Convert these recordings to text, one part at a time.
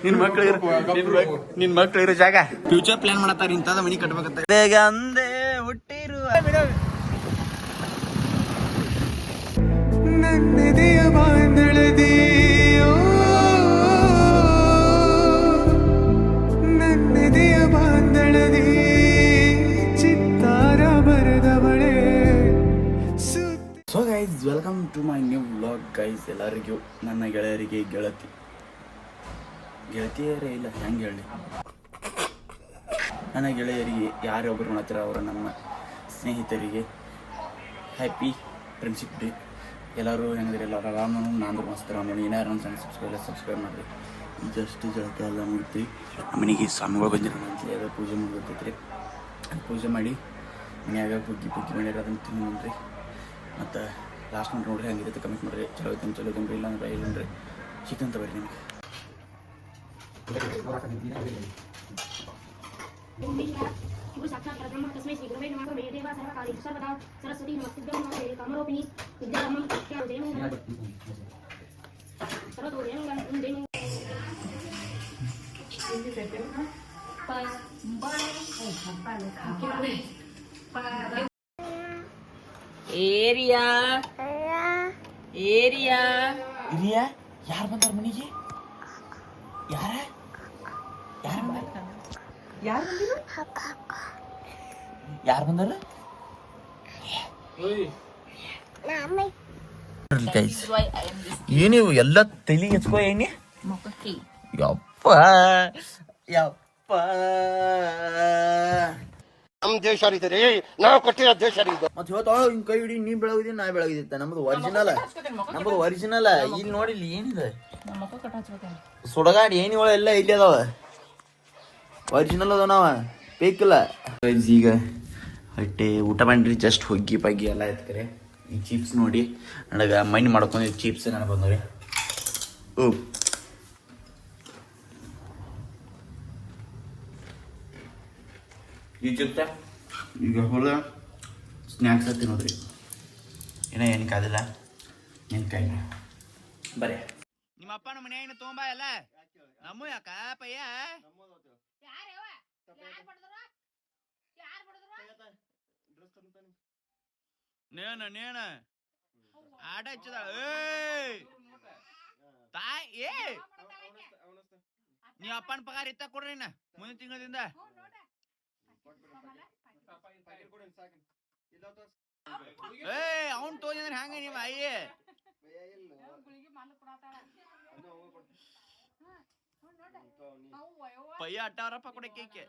ನಿನ್ ಮಕ್ಳು ಇರೋ ಜಾಗ ಫ್ಯೂಚರ್ ಪ್ಲಾನ್ ಮಾಡತ್ತಾರ ಇಂತದ ಮನಿ ಕಟ್ಬೇಕಂತ ಬೇಗ ಅಂದೆ ಹುಟ್ಟಿರುವ ನನ್ನದೆಯ ಬಾಂಧಳದಿ ನನ್ನದೆಯ ಬಾಂಧಳದಿ ಚಿತ್ತಾರ ಬರೆದವಳೆ. So guys, welcome to my new vlog guys. ಎಲ್ಲರಿಗೂ ನನ್ನ ಗೆಳೆಯರಿಗೆ ಗೆಳತಿಯರೇ ಇಲ್ಲ ಹೆಂಗೆ ಹೇಳಿ, ನನ್ನ ಗೆಳೆಯರಿಗೆ ಯಾರೊಬ್ಬರು ಮಾತ್ರ ಅವರ ನಮ್ಮ ಸ್ನೇಹಿತರಿಗೆ ಹ್ಯಾಪಿ ಫ್ರೆಂಡ್ಶಿಪ್ ಡೇ. ಎಲ್ಲರೂ ಹೆಂಗಿದ್ರೆ ಎಲ್ಲ ರಾಮನು ನಾನು ಮಸ್ತ್ ರಾಮನು. ಏನಾರು ನನ್ನ ಸಬ್ಸ್ಕ್ರೈಬ್ ಮಾಡಿರಿ. ಜಸ್ಟ್ ಜಳಕ ಎಲ್ಲ ಮುಗಿತಿ ಮನೆಗೆ ಸ್ವಾಮಿಗಳು ಬಂದಿರೋ ಅಂತಲೇ ಅದು ಪೂಜೆ ಮುಗಿತೈತ್ರಿ. ಅದು ಪೂಜೆ ಮಾಡಿ ಮನ್ಯಾಗ ಪುಗ್ಗಿ ಮಾಡಿರಿ, ಅದನ್ನು ತಿನ್ನಿರಿ. ಮತ್ತು ಲಾಸ್ಟ್ ಮಾಡಿ ನೋಡ್ರಿ ಹೆಂಗಿರುತ್ತೆ ಕಮೆಂಟ್ ಮಾಡಿರಿ. ಚಲೋ ತಿನ್ರಿ ಇಲ್ಲ ಅಂದ್ರೆ ಇಲ್ಲಂದ್ರೆ ಚಿಕನ್ ತಗೋರಿ ನಿಮಗೆ. ಇವು ಸಾಕ್ಷಾತ್ ಪರಬ್ರಹ್ಮ ತಸ್ಮೈ ಶ್ರೀ ಗುರುವೇ ನಮಃ. ಮೇದೇವ ಸರ್ವಕಾಲಿ ಸರ್ವದಾ ಸರಸ್ವತಿ ನಮಸ್ತುಭ್ಯಂ ನಮಃ. ಕಾಮರೂಪಿಣಿ ವಿದ್ಯಾರಮಂ ಜಯಂ ಸರ್ವತೋ ಜಯಂ ಜಯಂ ಏರಿಯಾ ಏರಿಯಾ ಇರಿಯಾ ಯಾರು ಬಂದಾರ ಮನೆಗೆ? ಯಾರು ಬಂದಾರ? ಏನಿವು ಎಲ್ಲ ತಲೆಗೆ ಹಚ್ಕೋ ಏನಿ? ಯಪ್ಪ ನಮ್ ದೇಶ ರೀ, ನಾವು ಕೊಟ್ಟಿರೋ ದೇಶ ರೀ ಇದು. ಮತ್ತೆ ಇವತ್ತು ಹಿಂಗ್ ಕೈ ಹಿಡಿ, ನೀ ಬೆಳಗಿದಿ ನಾ ಬೆಳಗಿದ್ದ. ನಮ್ದು ಒರಿಜಿನಲ್. ಇಲ್ಲಿ ನೋಡಿ ಇಲ್ಲಿ ಏನಿದೆ ಸುಡಗಾಡಿ ಏನಿಗಳು ಎಲ್ಲ ಇಲ್ಲಿ ಅದಾವ. ಒರಿಜಿನಲ್ ಅದ ನಾವ ಬೇಕಿಲ್ಲ. ಈಗ ಹೊಟ್ಟೆ ಊಟ ಮಾಡ್ರಿ, ಜಸ್ಟ್ ಹೊಗ್ಗಿ ಪಗ್ಗಿ ಎಲ್ಲ ಎತ್ಕರೆ. ಈ ಚಿಪ್ಸ್ ನೋಡಿ ನನಗೆ ಮೈಂಡ್ ಮಾಡ್ಕೊಂಡು ಚಿಪ್ಸ್ ನನಗೆ ಬಂದವ್ರಿ. ಈ ಚಿಪ್ಸ ಈಗ ಹೊಲ ಸ್ನ್ಯಾಕ್ಸ್ ತಿನ್ನೋದ್ರಿ. ಏನು ಕಾದಿಲ್ಲ ನೆನ್ಕಾಯಿ ಬರೇ. ನಿಮ್ಮ ಅಪ್ಪನ ಮನೆಯಾಗಿನ ತೊಗೊಂಬ ಎಲ್ಲ ನಮ್ಮ ಯಾಕ ಪಯ್ಯ ನೇಣ ಆಟ ಹಚ್ಚದ ತಾಯಿ ಏ ನೀವ್ ಅಪ್ಪನ ಪಗಾರ ಇತ್ತ ಕೊಡ್ರಿ ಮುಂದಿನ ತಿಂಗಳದಿಂದ. ಅವನ್ ತೋಜಂದ್ರೆ ಹಂಗ ನೀವ್ ಅಯ್ಯೇ ಪಯ್ಯ ಅಟ್ಟಾರಪ್ಪ ಕೊಡೆ ಕೇಕೆ.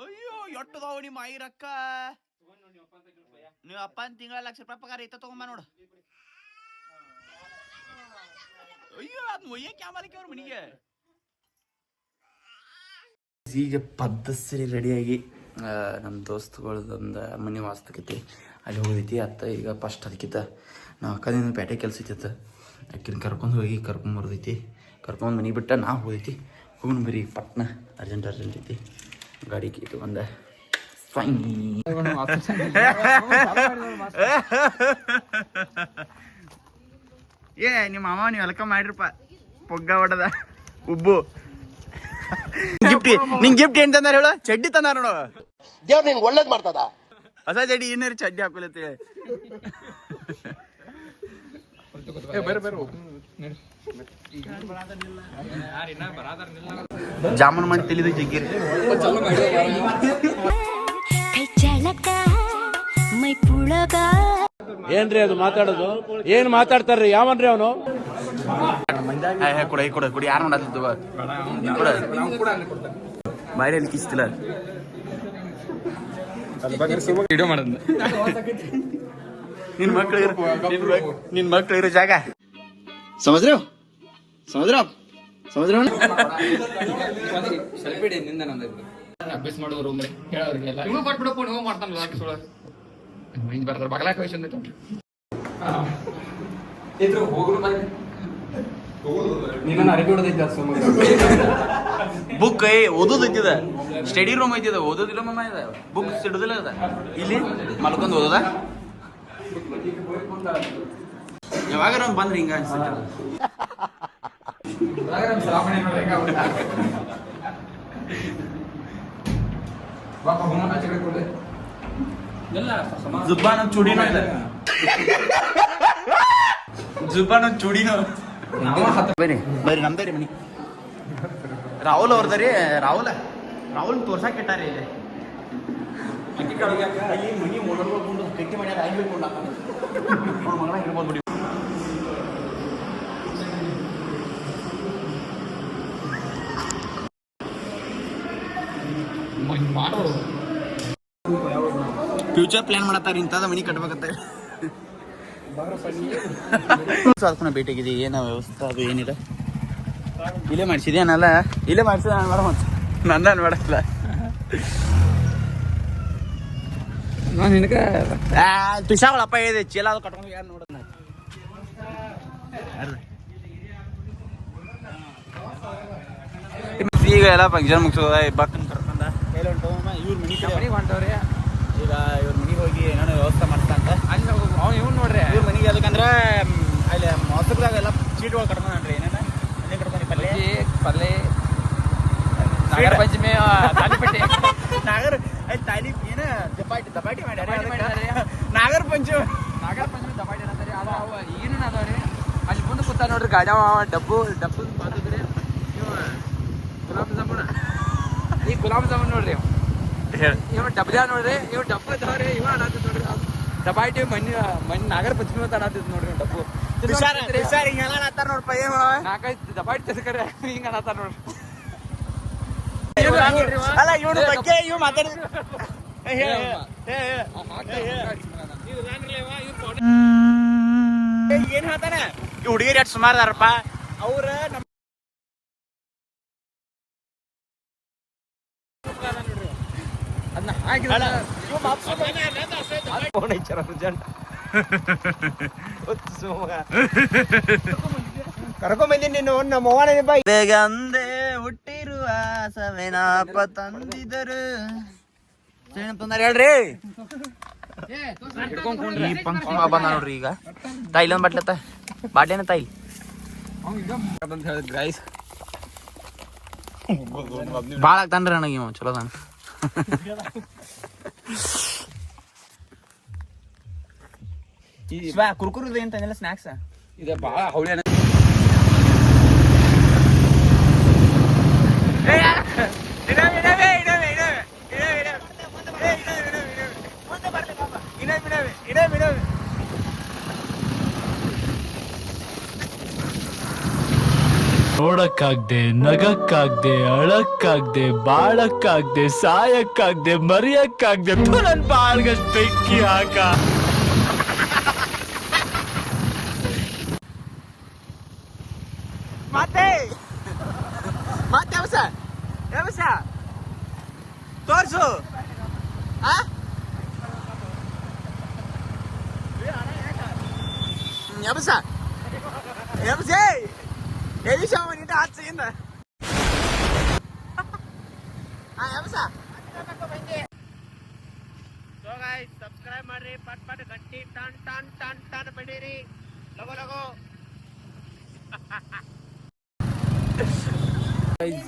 ಅಯ್ಯೋ ಎಟ್ಟದಾವ ನಿಮ್ಮ ಐ ರೊಕ್ಕ. ನೀವ್ ಅಪ್ಪನ ತಿಂಗಳ ₹1,00,000 ಪಗಾರ ಇತ್ತ ತಗೊಂಬ ನೋಡು. ಅಯ್ಯೋ ಅದ್ ಒಯ್ಯಕ್ಕೆ ಆಮಲಿಕ್ಕೆ ಅವ್ರ ಮನಿಗೆ. ಈಗ ಪದ್ಧತಿ ರೆಡಿಯಾಗಿ ನಮ್ಮ ದೋಸ್ತುಗಳದೊಂದು ಮನೆ ವಾಸ್ತಕತೆ ಅಲ್ಲಿ ಹೋಗೈತಿ. ಅತ್ತ ಈಗ ಫಸ್ಟ್ ಅದಕ್ಕಿಂತ ನಾವು ಅಕ್ಕದಿಂದ ಪೇಟೆ ಕೆಲಸ ಐತಿತ್ತ. ಅಕ್ಕಿನ ಕರ್ಕೊಂಬರ್ದೈತಿ. ಕರ್ಕೊಂಬಂದು ಮನೆ ಬಿಟ್ಟ ನಾವು ಹೋಗೈತಿ. ಹೋಗೋಣ ಬರೀ ಪಟ್ನ ಅರ್ಜೆಂಟ್ ಐತಿ. ಗಾಡಿಗೆ ಇದು ಒಂದು ಏ ನಿಮ್ಮ ಮಾವ ನೀವು ವೆಲ್ಕಮ್ ಮಾಡಿರಪ್ಪ. ಪೊಗ್ಗ ಹೊಡದ ಉಬ್ಬು ನಿಂಗ್ ಗಿಫ್ಟ್ ಏನ್ ತಂದಾರ ಹೇಳು? ಚಡ್ಡಿ ತಂದಾರ ನೋಡು. ದೇವ್ರ ನಿನ್ಗೆ ಒಳ್ಳೇದ್ ಮಾಡ್ತದ. ಹೊಸ ಚಡ್ಡಿ ಏನಾರು ಚಡ್ಡಿ ಹಾಕೊಲತ್ತೇಳಿ ಜಾಮೂನ್ ಮಾಡಿ ತಿಳಿದು ಜಿಗ್ಗಿರಿ. ಏನ್ರಿ ಅದು ಮಾತಾಡೋದು? ಏನ್ ಮಾತಾಡ್ತಾರ್ರಿ? ಯಾವನ್ರಿ ಅವನು? ಕೊಡಿ ಯಾರು ಮಾಡತ್ತಿದ್ದು ಬಾಯಲ್ಲಿ ಕಿಸ್ತಿಲ್ಲ. ವಿಡಿಯೋ ಮಾಡೋದು ನಿನ್ ಮಕ್ಳು ಇರೋ ಜಾಗ ಸಮುದ್ರ ಅಭ್ಯಾಸ ಮಾಡೋರು ಹೇಳೋರಿಗೆಲ್ಲ ನಿಮ್ಗೆ ಕೊಟ್ಬಿಡಪ್ಪ ಹೋಗಿ ಮಾಡ್ತಾನಲ್ಲ ಹಿಂಗೆ ಬರ್ತಾರೆ ಬಗಲಾಕ ವಯಸ್ಸು ನಿನ್ನ ಅರಿಕೆ ಹೊಡೆದೈತೆ ಬುಕ್ ಓದೋದು ಐತಿದ ಸ್ಟಡಿ ರೂಮ್ ಐತಿದ ಓದೋದಿಲ್ಲ ಮಮ್ಮ ಇದೆ ಬುಕ್ ಸಿಡುದಿಲ್ಲ ಅದ ಇಲ್ಲಿ ಮಲ್ಕೊಂಡು ಓದೋದ ಯಾವಾಗಾರ ಒಂದು ಬಂದ್ರಿ ಹಿಂಗ ಅನ್ಸುತ್ತೆ ಜುಬ್ಬಾನ ಚೂಡಿನೋ ಇದೆ ಜುಬ್ಬಾನ ಚೂಡಿನೋ ಬರ್ರಿ ಬರ್ರಿ ನಮ್ದರಿ ಮನಿ ರಾಹುಲ್ ಅವ್ರದ್ರಿ ರಾಹುಲ್ ತೋರ್ಸಾಕ್ ಇಟ್ಟಾರಿ ಇಲ್ಲಿ ಅಲ್ಲಿ ಮನಿ ಮೊದಲು ಗಟ್ಟಿ ಮಾಡ್ಯಾರ ಆಗ್ಬೇಕು ಮಗಳ ಇರ್ಬೋದು ಬಿಡಿ ಮಾಡೋದು ಫ್ಯೂಚರ್ ಪ್ಲಾನ್ ಮಾಡತ್ತಾರ ಇಂಥದ ಮನಿ ಕಟ್ಬೇಕಂತ ಅದಕ್ಕೂ ಭೇಟಿಯಾಗಿದೆ ಏನೋ ವ್ಯವಸ್ಥೆ ಅದು ಏನಿಲ್ಲ ಇಲ್ಲೇ ಮಾಡಿಸಿದೇನಲ್ಲ ಇಲ್ಲೇ ಮಾಡಿಸಿದ ನಾನು ಮೇಡಮ್ ನಂದ ಅನ್ಬೇಡಲ್ಲ ನಾನು ನಿನಗೆ ತುಷಾಗಳಪ್ಪ ಇದೆ ಚೀಲ ಅದು ಕಟ್ಕೊಂಡು ಯಾರು ನೋಡೋಣ ಈಗ ಎಲ್ಲ ಫಂಕ್ಷನ್ ಮುಗಿಸೋದ ಬಕ್ಕನ್ ಕರ್ಕೊಂಡ ಇವ್ರ ಮನೆ ಹೊಂಟವ್ರಿ ಈಗ ಇವ್ರ ಮನೆಗೆ ಹೋಗಿ ಏನಾದ್ರು ವ್ಯವಸ್ಥೆ ಮಾಡ್ತಾ ಅಂತ ಅವ್ನು ಇವ್ನು ನೋಡ್ರಿ ಇವ್ರ ಮನೆಗೆ ಅದಕ್ಕಂದ್ರೆ ಅಲ್ಲಿ ಮೊಸರದಾಗ ಎಲ್ಲ ಚೀಟ್ಗಳು ಕಟ್ಕೊಂಡ್ರಿ ಏನೇನ ಅಲ್ಲೇ ಕಟ್ಕೊಂಡು ಪಲ್ಲೆ ನಾಗರ ಪಂಚಮಿ ತಾಲಿಪಟ್ಟಿ ನಾಗರ ತಾಲಿ ಏನ ದಪಾಟಿ ಮಾಡ್ಯಾರ ನಾಗರ ಪಂಚಮಿ ದಪಾಟಿ ಅನ್ನತ್ತಾರೆ ಅದು ಅವ ಏನು ಅದಾವ್ರಿ ಅಲ್ಲಿ ಮುಂದೆ ಕೂತ ನೋಡ್ರಿ ಗಾಡಿ ಡಬ್ಬು ಬಾತಿದ್ರಿ ಇವ ಗುಲಾಬ್ ಜಾಮೂನ ಈ ಗುಲಾಬ್ ಜಾಮೂನ್ ನೋಡ್ರಿ ಇವ ಡಬ್ಲ್ಯಾ ನೋಡ್ರಿ ಇವ್ ಡಬ್ಬು ಇದಾವ್ರಿ ಇವ ಅನ್ನತ್ತಿದ್ ನೋಡ್ರಿ ದಪಾಟಿ ಮಣ್ಣಿ ನಾಗರ ಪಂಚಮಿ ಅಂತ ಅನ್ನತ್ತಿದ್ ನೋಡ್ರಿ ಡಬ್ಬು ನೋಡ್ಪ ನಾಲ್ಕೈದು ದಪಾಟಿ ತಿರ್ಕರೆ ಹಿಂಗ ಅನ್ನತ್ತಾರ ನೋಡ್ರಿ ಅಲ್ಲ ಇವನು ಬಗ್ಗೆ ಇವ್ ಮಾತಾಡಿದ್ರು ಏನ್ ಹೇಳ್ತಾನ ಈ ಹುಡುಗಿರಿ ಎಷ್ಟು ಸುಮಾರು ಅದಾರಪ್ಪ ಅವ್ರ ಅದನ್ನ ಹಾಕಿದ ಕರ್ಕೊಂಬಂದಿನಿ ನೀನು ನಮ್ಮ ಅವ್ವನ ಬೇಗಂದೆ ಹುಟ್ಟಿರುವ ಸವೆನಾಪ ತಂದಿದರು ತಂದಾರ ಹೇಳ್ರಿ ಈ ಫಂಕ್ಷನ್ ಬಂದ ನೋಡ್ರಿ ಈಗ ತಾಯಿಲ್ ಒಂದ್ ಬಾಟ್ಲತ್ತ ಬಾಟ್ಲೇನ ತಾಯಿ ಅಂತ ಹೇಳಿದ್ ಗೈಸ್ ಭಾಳ ಆಗ್ತಾನ್ರಿ ನನಗೆ ಇವ ಚಲೋ ತಾನ ಕುರ್ಕುರುದ ಏನ್ ತಂದಿಲ್ಲ ಸ್ನಾಕ್ಸ್ ಇದು ಭಾಳ ಹೌಳಿ ನೋಡಕ್ಕಾಗ್ದೆ ನಗಕ್ಕಾಗ್ದೆ ಅಳಕ್ಕಾಗ್ದೆ ಬಾಳಕ್ಕಾಗ್ದೆ ಸಾಯಕ್ಕಾಗ್ದೆ ಮರಿಯಕ್ಕಾಗ್ದೆ ನನ್ ಬಾಳ್ಗಷ್ಟ್ ಬೆಂಕಿ ಹಾಕ ಮತ್ತೆ ತೋರ್ಸು ಸಬ್ಸ್ಕ್ರೈಬ್ ಮಾಡ್ರಿ ಪಟ್ ಗಂಟಿ ಟನ್ ಬಡೀರಿ ಲಗೋ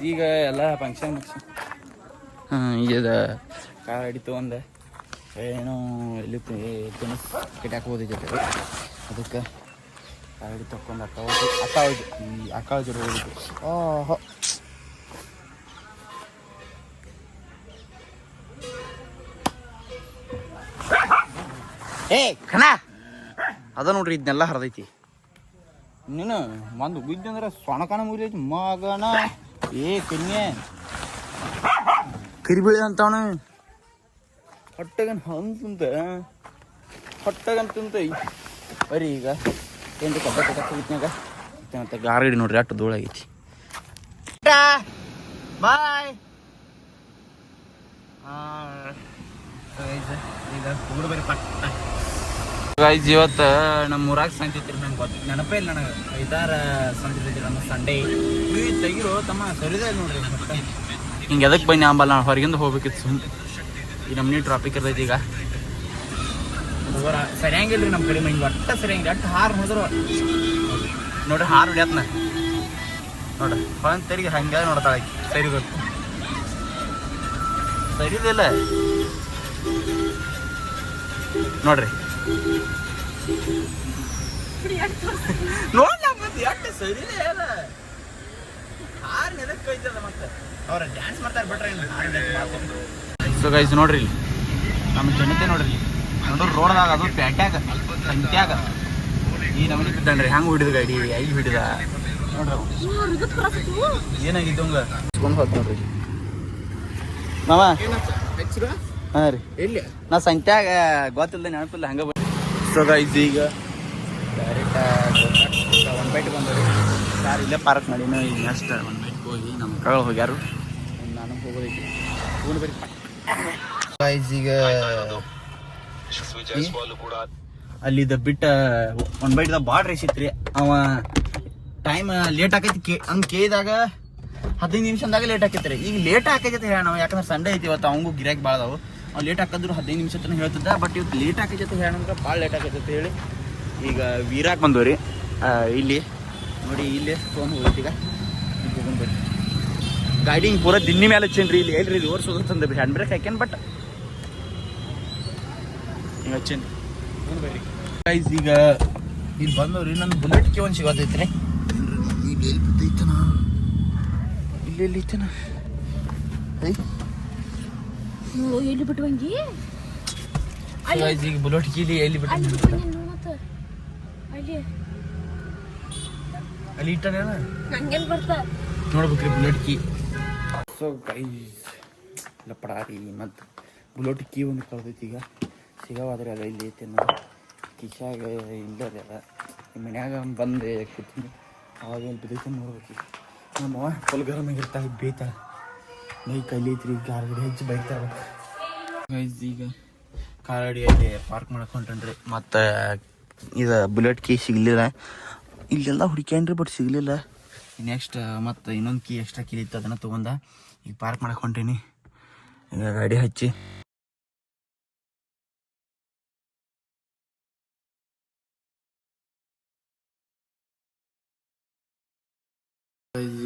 ಈಗ ಎಲ್ಲ ಫಂಕ್ಷನ್ ಈಗ ಗಾಡಿ ತೊಗೊಂಡೆ ಏನೋ ಎಲ್ಲಿ ತಿನಿಸ್ ಕಿಟ್ಯಾಕ ಹೋದಿದ್ದೆ ಅದಕ್ಕೆ ಗಾಡಿ ತಕೊಂಡು ಅಕ್ಕ ಜೋಡಿ ಹೋಗಿದ್ದು ಓಹೋ ಕಣ ಅದ ನೋಡ್ರಿ ಇದನ್ನೆಲ್ಲ ಹರಿದೈತಿ ನೀನು ಒಂದು ಬಿದ್ದು ಅಂದ್ರೆ ಸೊಣಕನ ಮುರಿದೈತಿ ಮಗನ ಕನ್ಯೆ ಕರಿಬೇಳೆ ಅಂತವನು ಹೊಟ್ಟಗಂತ ಬರೀ ಈಗ ಏನು ಕಬ್ಬ ಮತ್ತೆ ಗಾರಡಿ ನೋಡ್ರಿ ಅಷ್ಟು ಧೂಳಾಗೈತಿ ಬಾಯ್ ಈಗ ಹುಡುಗ ಬರೀ ಪಟ್ಟ ಗೈಸ್ ಇವತ್ತು ನಮ್ಮ ಊರಾಗ ಸಂತೆ ಐತ್ರಿ. ನಂಗೆ ಗೊತ್ತ ನೆನಪೇ ಇಲ್ಲ ನನಗೆ. 5-6 ಸಂತೆ ಐತ್ರಿ ನಮ್ಮ ಸಂಡೇ. ತೆಗಿರೋ ತಮ್ಮ ಸರಿದೇ ನೋಡ್ರಿ. ಮತ್ತೆ ಹಿಂಗೆ ಎದಕ್ಕೆ ಬನ್ನಿ ಅಂಬಲ್ಲ, ನಾನು ಹೊರಗಿಂದ ಹೋಗ್ಬೇಕಿತ್ತು. ಸುಮ್ಮನೆ ಈ ನಮ್ಮನಿ ಟ್ರಾಫಿಕ್ ಇರ್ತೈತಿ ಈಗ. ಸರಿಯಂಗಿಲ್ಲ ರೀ ನಮ್ಮ ಕಡೆ ಹಿಂಗೆ ಒಟ್ಟ ಸರಿಯಂಗಿಲ್ಲ. ಅಟ್ಟು ಹಾರು ಹೋದ್ರು ನೋಡ್ರಿ, ಹಾರು ಹೊಡ್ಯಾತ್ನ ನೋಡ್ರಿ. ಹೊಂದ್ ತೆರಿಗೆ ಹಂಗೆ ನೋಡ್ತಾಳೆ. ಸರಿ ಗೊತ್ತು ಸರಿದಿಲ್ಲ ನೋಡ್ರಿ. ನೋಡ್ಲ ಮತ್ತೆ ಎಷ್ಟು ಸರಿದೇ ಅಲ್ಲ. ಹಾರು ಎದಕ್ಕೆ ಕೈತದ ಮತ್ತೆ ಅವ್ರ ಡ್ಯಾನ್ಸ್ ಮಾಡ್ತಾರೆ ಬಿಟ್ರೆ. ಸೊ ಗೈಸ್ ನೋಡ್ರಿ ಇಲ್ಲಿ ನಮ್ಮ ಜನತೆ ನೋಡ್ರಿ. ನೋಡ್ರಿ ರೋಡ್ದಾಗ ಅದು ಪ್ಯಾಟ್ಯಾಗ ಸಂತ್ಯಾಗ ಈ ನಮನಿ ಬಿದ್ದಾನ್ರಿ. ಹೆಂಗೆ ಹಿಡಿದ ಗಾಡಿ ಎಲ್ಲಿ ಹಿಡಿದ ನೋಡ್ರಿ. ಏನಾಗಿದ್ದು ಹಂಗ ಇಸ್ಕೊಂಡು ಹೋದ್ ನೋಡ್ರಿ ಮಾಮ. ಹಾಂ ರೀ ಎಲ್ಲಿ ನಾ ಸಂತ್ಯಾಗ ಗೊತ್ತಿಲ್ಲ ನೆನಪಿಲ್ಲ ಹಂಗೆ ಬಂದು. ಸೊ ಗೈಸ್ ಈಗ ಡೈರೆಕ್ಟ್ 1 ಬೈಟ್ ಬಂದವ್ರಿ. ಯಾರು ಇಲ್ಲೇ ಪಾರ್ಕ್ ಮಾಡಿ ಈಗ ನೆಕ್ಸ್ಟ್ 1 ಬೈಟ್ಗೆ ಹೋಗಿ ನಮ್ಮ ಮಕ್ಕಳು ಹೋಗ್ಯಾರು. ನಾನು ಹೋಗೋದೈತಿ ತಗೊಂಡು ಬರೀ. ಗೈಸ್ ಈಗ ಅಲ್ಲಿದ್ದ ಬಿಟ್ಟ 1 ಬೈಟ್ದಾಗ ಭಾಳ ರೇಸ್ ಇತ್ತು ರೀ. ಅವ ಟೈಮ್ ಲೇಟ್ ಆಕೈತಿ ಹಂಗೆ ಕೇಳಿದಾಗ 15 ನಿಮಿಷದಾಗ ಲೇಟ್ ಆಕೈತಿ ರೀ. ಈಗ ಲೇಟ್ ಆಕೈತಿ ಹೇಳ ನಾವು, ಯಾಕಂದ್ರೆ ಸಂಡೇ ಐತಿ ಇವತ್ತು. ಅವಂಗೂ ಗಿರಾಕಿ ಭಾಳ ಅದಾವು. ಅವ್ನು ಲೇಟ್ ಹಾಕಿದ್ರು 15 ನಿಮಿಷ ತನಕ ಹೇಳ್ತಿದ್ದ. ಬಟ್ ಇವತ್ತು ಲೇಟ್ ಆಕೈತಿ ಹೇಳಂದ್ರೆ ಭಾಳ ಲೇಟ್ ಆಕೈತಿ ಅಂತ ಹೇಳಿ ಈಗ ವೀರಾಕ್ ಬಂದವ್ರಿ. ಇಲ್ಲಿ ನೋಡಿ ಇಲ್ಲಿ ತೊಗೊಂಡು ಹೋಗೈತಿ. ಈಗ ತೊಗೊಂಡು ಬರ್ರಿ ಗಾಡಿ ಹಿಂಗೆ ಪೂರ ದಿನ್ನಿ ಮೇಲೆ ಹಚ್ಚೇನ್ರಿ. ಇಲ್ಲಿ ಎಲ್ರಿ ರಿವರ್ಸ್ ಹೋಗುತ್ತಂದ್ರಿ. ಹ್ಯಾಂಡ್ ಬ್ರೇಕ್ ಹಾಕ್ಯಾನ ಬಟ್ ಹಿಂಗೆ ಹಚ್ಚೇನಿ. ಬರ್ರಿ ಗೈಸ್ ಈಗ ಇಲ್ಲಿ ಬಂದವ್ರಿ. ನನ್ನ ಬುಲೆಟ್ಗೆ ಒಂದು ಸಿಗೋತೈತ್ರಿ. ಇಲ್ಲಿ ಎಲ್ಲಿ ಬಿದ್ದೈತನ, ಇಲ್ಲಿ ಎಲ್ಲಿ ಐತನ ಎಲ್ಲಿ ಬಿಟ್ಟುವಂಗಿ. ಈಗ ಬುಲೆಟ್ ಕೀಲಿ ಎಲ್ಲಿ ಬಿಟ್ಟು ಅಲ್ಲಿ ಇಟ್ಟಾನೇನ ಹಂಗೇನು ಬರ್ತಾ ನೋಡ್ಬೇಕ್ರಿ ಬುಲೆಟ್ ಕೀ. ಸೊ ಗೈಸ್ ಲಪಡಾರಿ ಮತ್ತು ಬುಲೆಟ್ ಕೀ ಒಂದು ಕಳ್ದೈತಿ. ಈಗ ಸಿಗವಾದ್ರೆ ಅದ ಇಲ್ಲಿ ಐತೆ ನೋಡಿ ಕಿಶಾಗ ಇಲ್ಲ ರೀ. ಅದ ನಿಮ್ಮ ಮನ್ಯಾಗ ಬಂದು ಕೂತೀನಿ ಅವಾಗ ಏನು ಬಿದ್ದೈತೆ ನೋಡ್ಬೇಕು. ನಮ್ಮ ಫುಲ್ ಗರಮ್ ಆಗಿರ್ತಾಳೆ, ಬೇಯ್ತಾಳೆ, ಮೈ ಕೈಲೈತ್ರಿ. ಗಾರ್ಗಡೆ ಹೆಚ್ಚು ಬೈತಾಳೆ. ಗೈಸ್ ಈಗ ಕಾರಡಿಯಲ್ಲಿ ಪಾರ್ಕ್ ಮಾಡ್ಕೊಂಡ್ರಿ. ಮತ್ತು ಇದು ಬುಲೆಟ್ ಕೀ ಸಿಗಲಿಲ್ಲ. ಇಲ್ಲೆಲ್ಲ ಹುಡುಕ್ಯಾನ್ರಿ ಬಟ್ ಸಿಗಲಿಲ್ಲ. ನೆಕ್ಸ್ಟ್ ಮತ್ತು ಇನ್ನೊಂದು ಕೀ ಎಕ್ಸ್ಟ್ರಾ ಕೀ ಇತ್ತು, ಅದನ್ನು ತೊಗೊಂಡ ಈಗ ಪಾರ್ಕ್ ಮಾಡ್ಕೊಂಡೀನಿ. ಈಗ ಗಾಡಿ ಹಚ್ಚಿ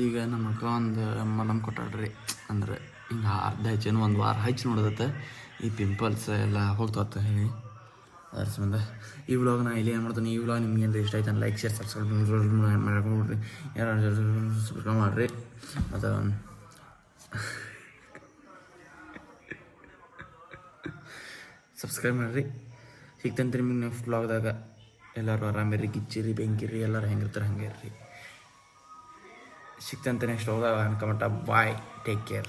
ಈಗ ನಮ್ಮ ಅಕ್ಕ ಒಂದು ಮಲಮ್ ಕೊಟ್ಟಾಡ್ರಿ. ಅಂದ್ರೆ ಹಿಂಗೆ ಅರ್ಧ ಹಚ್ಚೇನು 1 ವಾರ ಹಚ್ಚಿ ನೋಡದತ್ತ ಈ ಪಿಂಪಲ್ಸ್ ಎಲ್ಲ ಹೋಗ್ತಾವತ್ತ ಹೇಳಿ ಅದ್ರ ಸಂಬಂಧ ಈ ವ್ಲಾಗ್ ನಾ ಇಲ್ಲಿ ಏನು ಮಾಡ್ತೀನಿ. ಈ ವ್ಲಾಗ್ ನಿಮ್ಗೆ ಏನಾರ ಇಷ್ಟ ಆಯ್ತು ಅಂದ್ರೆ ಲೈಕ್ ಶೇರ್ ಸಬ್ಸ್ಕ್ರೈಬ್ ಮಾಡ್ಕೊಂಡ್ಬಿಡ್ರಿ. ಯಾರು ಸಬ್ಸ್ಕ್ರೈಬ್ ಮಾಡಿರಿ. ಮತ್ತು ಸಬ್ಸ್ಕ್ರೈಬ್ ಮಾಡಿರಿ. ಸಿಗ್ತಂತ್ರಿ ನಿಮ್ಗೆ ನೆಕ್ಸ್ಟ್ ವ್ಲಾಗ್ದಾಗ. ಎಲ್ಲರೂ ಆರಾಮಿರಿ, ಗಿಚ್ಚಿರಿ, ಬೆಂಕಿರಿ, ಎಲ್ಲರೂ ಹೆಂಗಿರ್ತಾರೆ ಹಂಗೆ ಇರ್ರಿ. ಸಿಗ್ತಂತೆ ನೆಕ್ಸ್ಟ್ ಹೋದಾಗ ಅನ್ಕೊಂಬಿಟ್ಟ. ಬಾಯ್, ಟೇಕ್ ಕೇರ್.